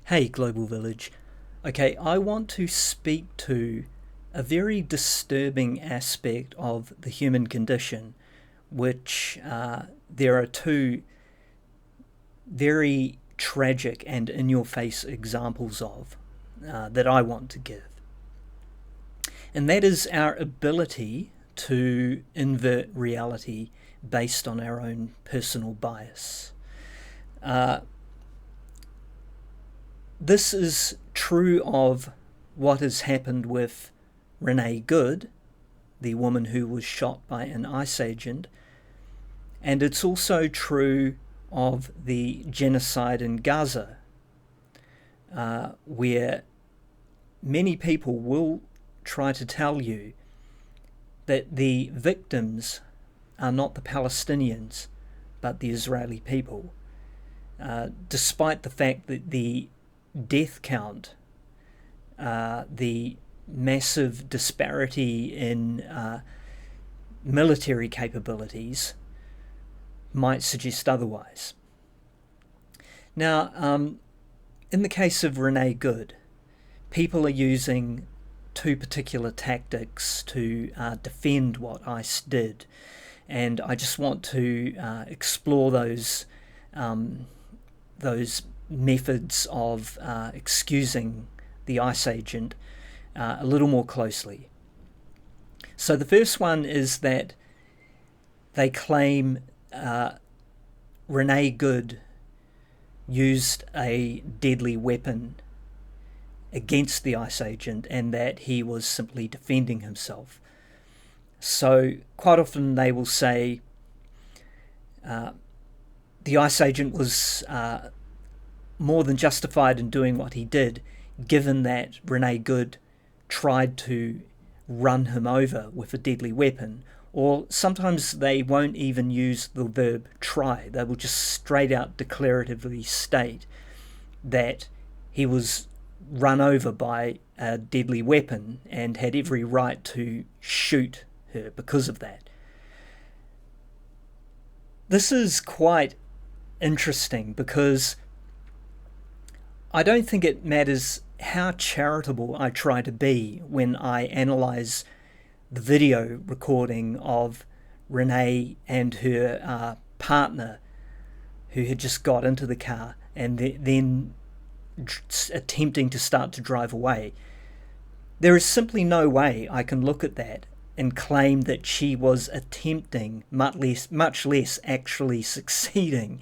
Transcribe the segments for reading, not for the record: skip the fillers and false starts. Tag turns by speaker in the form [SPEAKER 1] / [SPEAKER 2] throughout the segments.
[SPEAKER 1] Hey, Global Village. Okay, I want to speak to a very disturbing aspect of the human condition, which there are two very tragic and in your face examples of that I want to give. And that is our ability to invert reality based on our own personal bias. This is true of what has happened with Renee Good, the woman who was shot by an ICE agent, and it's also true of the genocide in Gaza, where many people will try to tell you that the victims are not the Palestinians, but the Israeli people, despite the fact that the death count, the massive disparity in military capabilities might suggest otherwise. Now, in the case of Renee Good, people are using two particular tactics to defend what ICE did, and I just want to explore those methods of excusing the ICE agent a little more closely. So the first one is that they claim Renee Good used a deadly weapon against the ICE agent and that he was simply defending himself. So quite often they will say the ICE agent was more than justified in doing what he did, given that Renee Good tried to run him over with a deadly weapon. Or sometimes they won't even use the verb try. They will just straight out declaratively state that he was run over by a deadly weapon and had every right to shoot her because of that. This is quite interesting because I don't think it matters how charitable I try to be when I analyse the video recording of Renee and her partner who had just got into the car and then attempting to start to drive away. There is simply no way I can look at that and claim that she was attempting, much less actually succeeding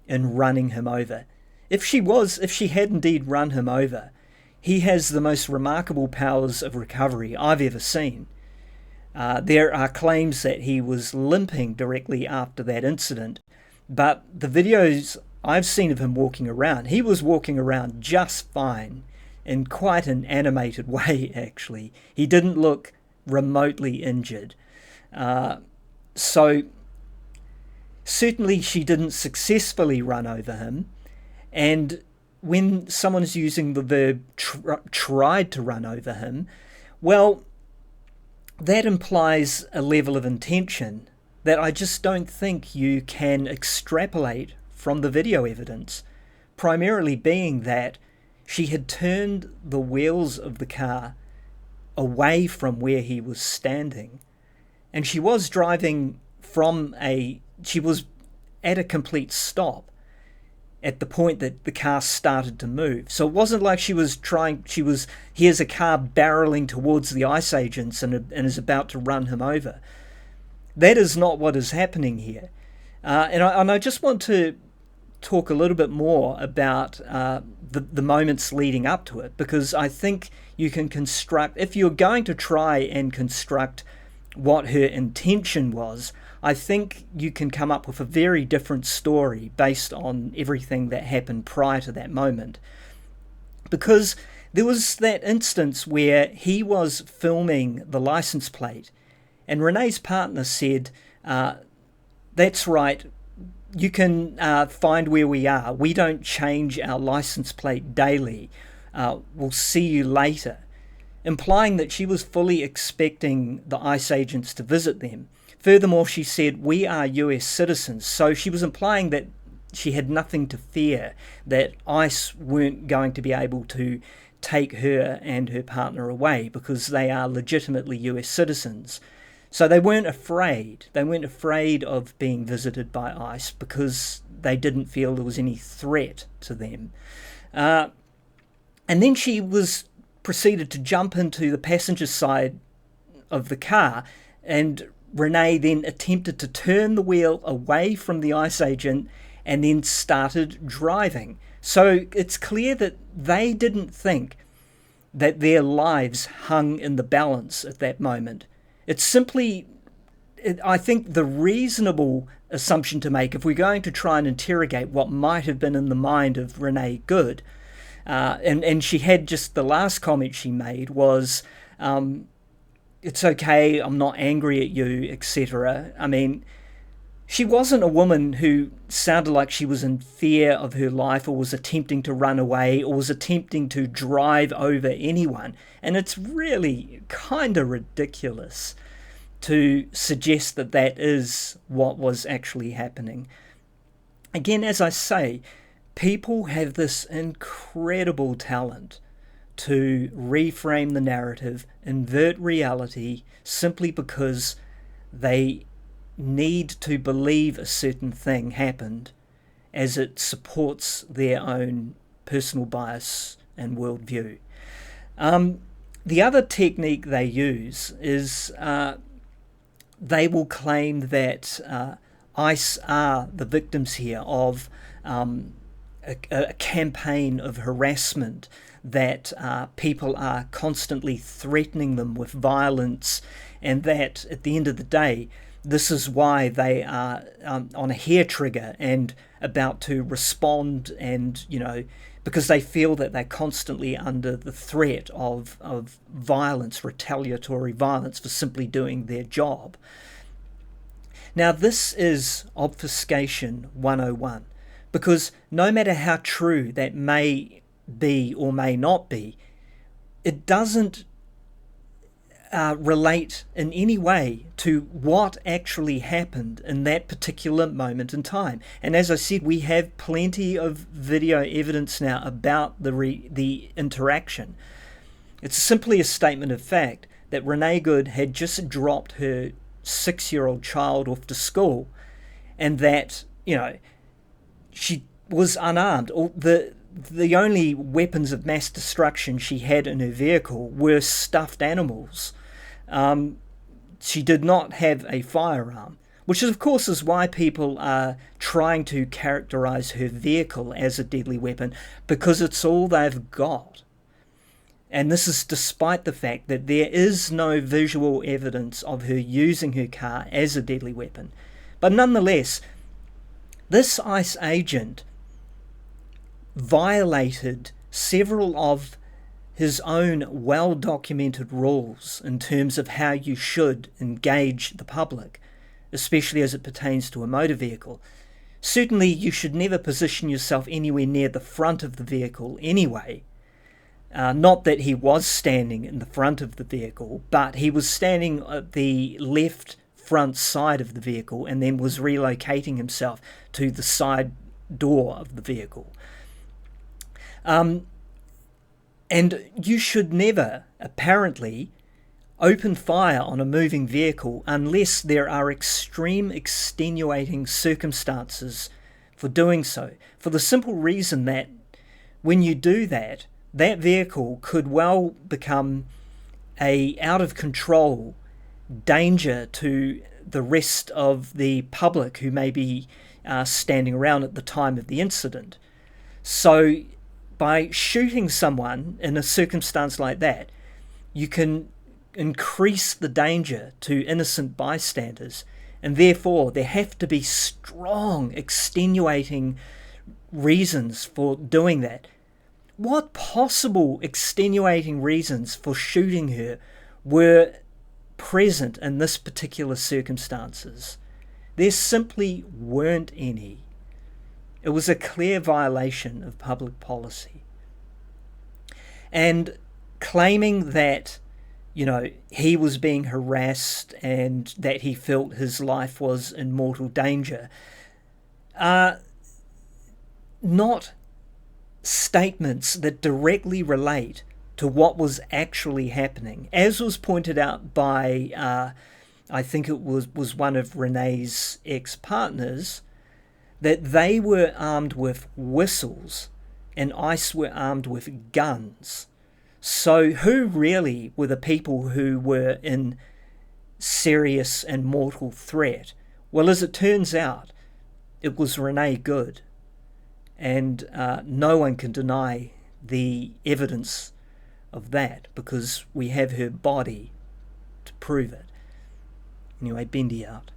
[SPEAKER 1] in running him over. If she had indeed run him over, he has the most remarkable powers of recovery I've ever seen. There are claims that he was limping directly after that incident, but the videos I've seen of him walking around, he was walking around just fine, in quite an animated way, actually. He didn't look remotely injured. So certainly she didn't successfully run over him, and when someone's using the verb tried to run over him, well, that implies a level of intention that I just don't think you can extrapolate from the video evidence, primarily being that she had turned the wheels of the car away from where he was standing, and she was driving she was at a complete stop at the point that the car started to move. So it wasn't like here's a car barreling towards the ICE agents and is about to run him over. That is not what is happening here. And I just want to talk a little bit more about the moments leading up to it, because I think you can construct, if you're going to try and construct what her intention was, I think you can come up with a very different story based on everything that happened prior to that moment. Because there was that instance where he was filming the license plate, and Renee's partner said, that's right, you can find where we are. We don't change our license plate daily. We'll see you later. Implying that she was fully expecting the ICE agents to visit them. Furthermore, she said, we are US citizens. So she was implying that she had nothing to fear, that ICE weren't going to be able to take her and her partner away because they are legitimately US citizens. So they weren't afraid. They weren't afraid of being visited by ICE because they didn't feel there was any threat to them. And then she proceeded to jump into the passenger side of the car, and Renee then attempted to turn the wheel away from the ICE agent and then started driving. So it's clear that they didn't think that their lives hung in the balance at that moment. It's simply, I think, the reasonable assumption to make if we're going to try and interrogate what might have been in the mind of Renee Good. And she had just the last comment she made was, it's okay, I'm not angry at you, etc. I mean, she wasn't a woman who sounded like she was in fear of her life or was attempting to run away or was attempting to drive over anyone. And it's really kind of ridiculous to suggest that that is what was actually happening. Again, as I say, people have this incredible talent to reframe the narrative, invert reality, simply because they need to believe a certain thing happened as it supports their own personal bias and worldview. The other technique they use is they will claim that ICE are the victims here of a campaign of harassment, that people are constantly threatening them with violence, and that at the end of the day, this is why they are on a hair trigger and about to respond, and, because they feel that they're constantly under the threat of violence, retaliatory violence, for simply doing their job. Now, this is obfuscation 101, because no matter how true that may be or may not be, it doesn't relate in any way to what actually happened in that particular moment in time. And as I said, we have plenty of video evidence now about the interaction. It's simply a statement of fact that Renee Good had just dropped her 6-year-old child off to school, and that, she was unarmed. The only weapons of mass destruction she had in her vehicle were stuffed animals. She did not have a firearm, which of course is why people are trying to characterize her vehicle as a deadly weapon, because it's all they've got. And this is despite the fact that there is no visual evidence of her using her car as a deadly weapon. But nonetheless, this ICE agent violated several of his own well-documented rules in terms of how you should engage the public, especially as it pertains to a motor vehicle. Certainly, you should never position yourself anywhere near the front of the vehicle anyway. Not that he was standing in the front of the vehicle, but he was standing at the left front side of the vehicle and then was relocating himself to the side door of the vehicle. And you should never, apparently, open fire on a moving vehicle unless there are extreme extenuating circumstances for doing so, for the simple reason that when you do that, that vehicle could well become a out-of-control danger to the rest of the public who may be standing around at the time of the incident. So by shooting someone in a circumstance like that, you can increase the danger to innocent bystanders, and therefore there have to be strong extenuating reasons for doing that. What possible extenuating reasons for shooting her were present in this particular circumstances? There simply weren't any. It was a clear violation of public policy. And claiming that, he was being harassed and that he felt his life was in mortal danger, not statements that directly relate to what was actually happening. As was pointed out by, I think it was one of Renee's ex-partners, that they were armed with whistles and ICE were armed with guns. So who really were the people who were in serious and mortal threat? Well, as it turns out, it was Renee Good. And no one can deny the evidence of that because we have her body to prove it. Anyway, bendy out.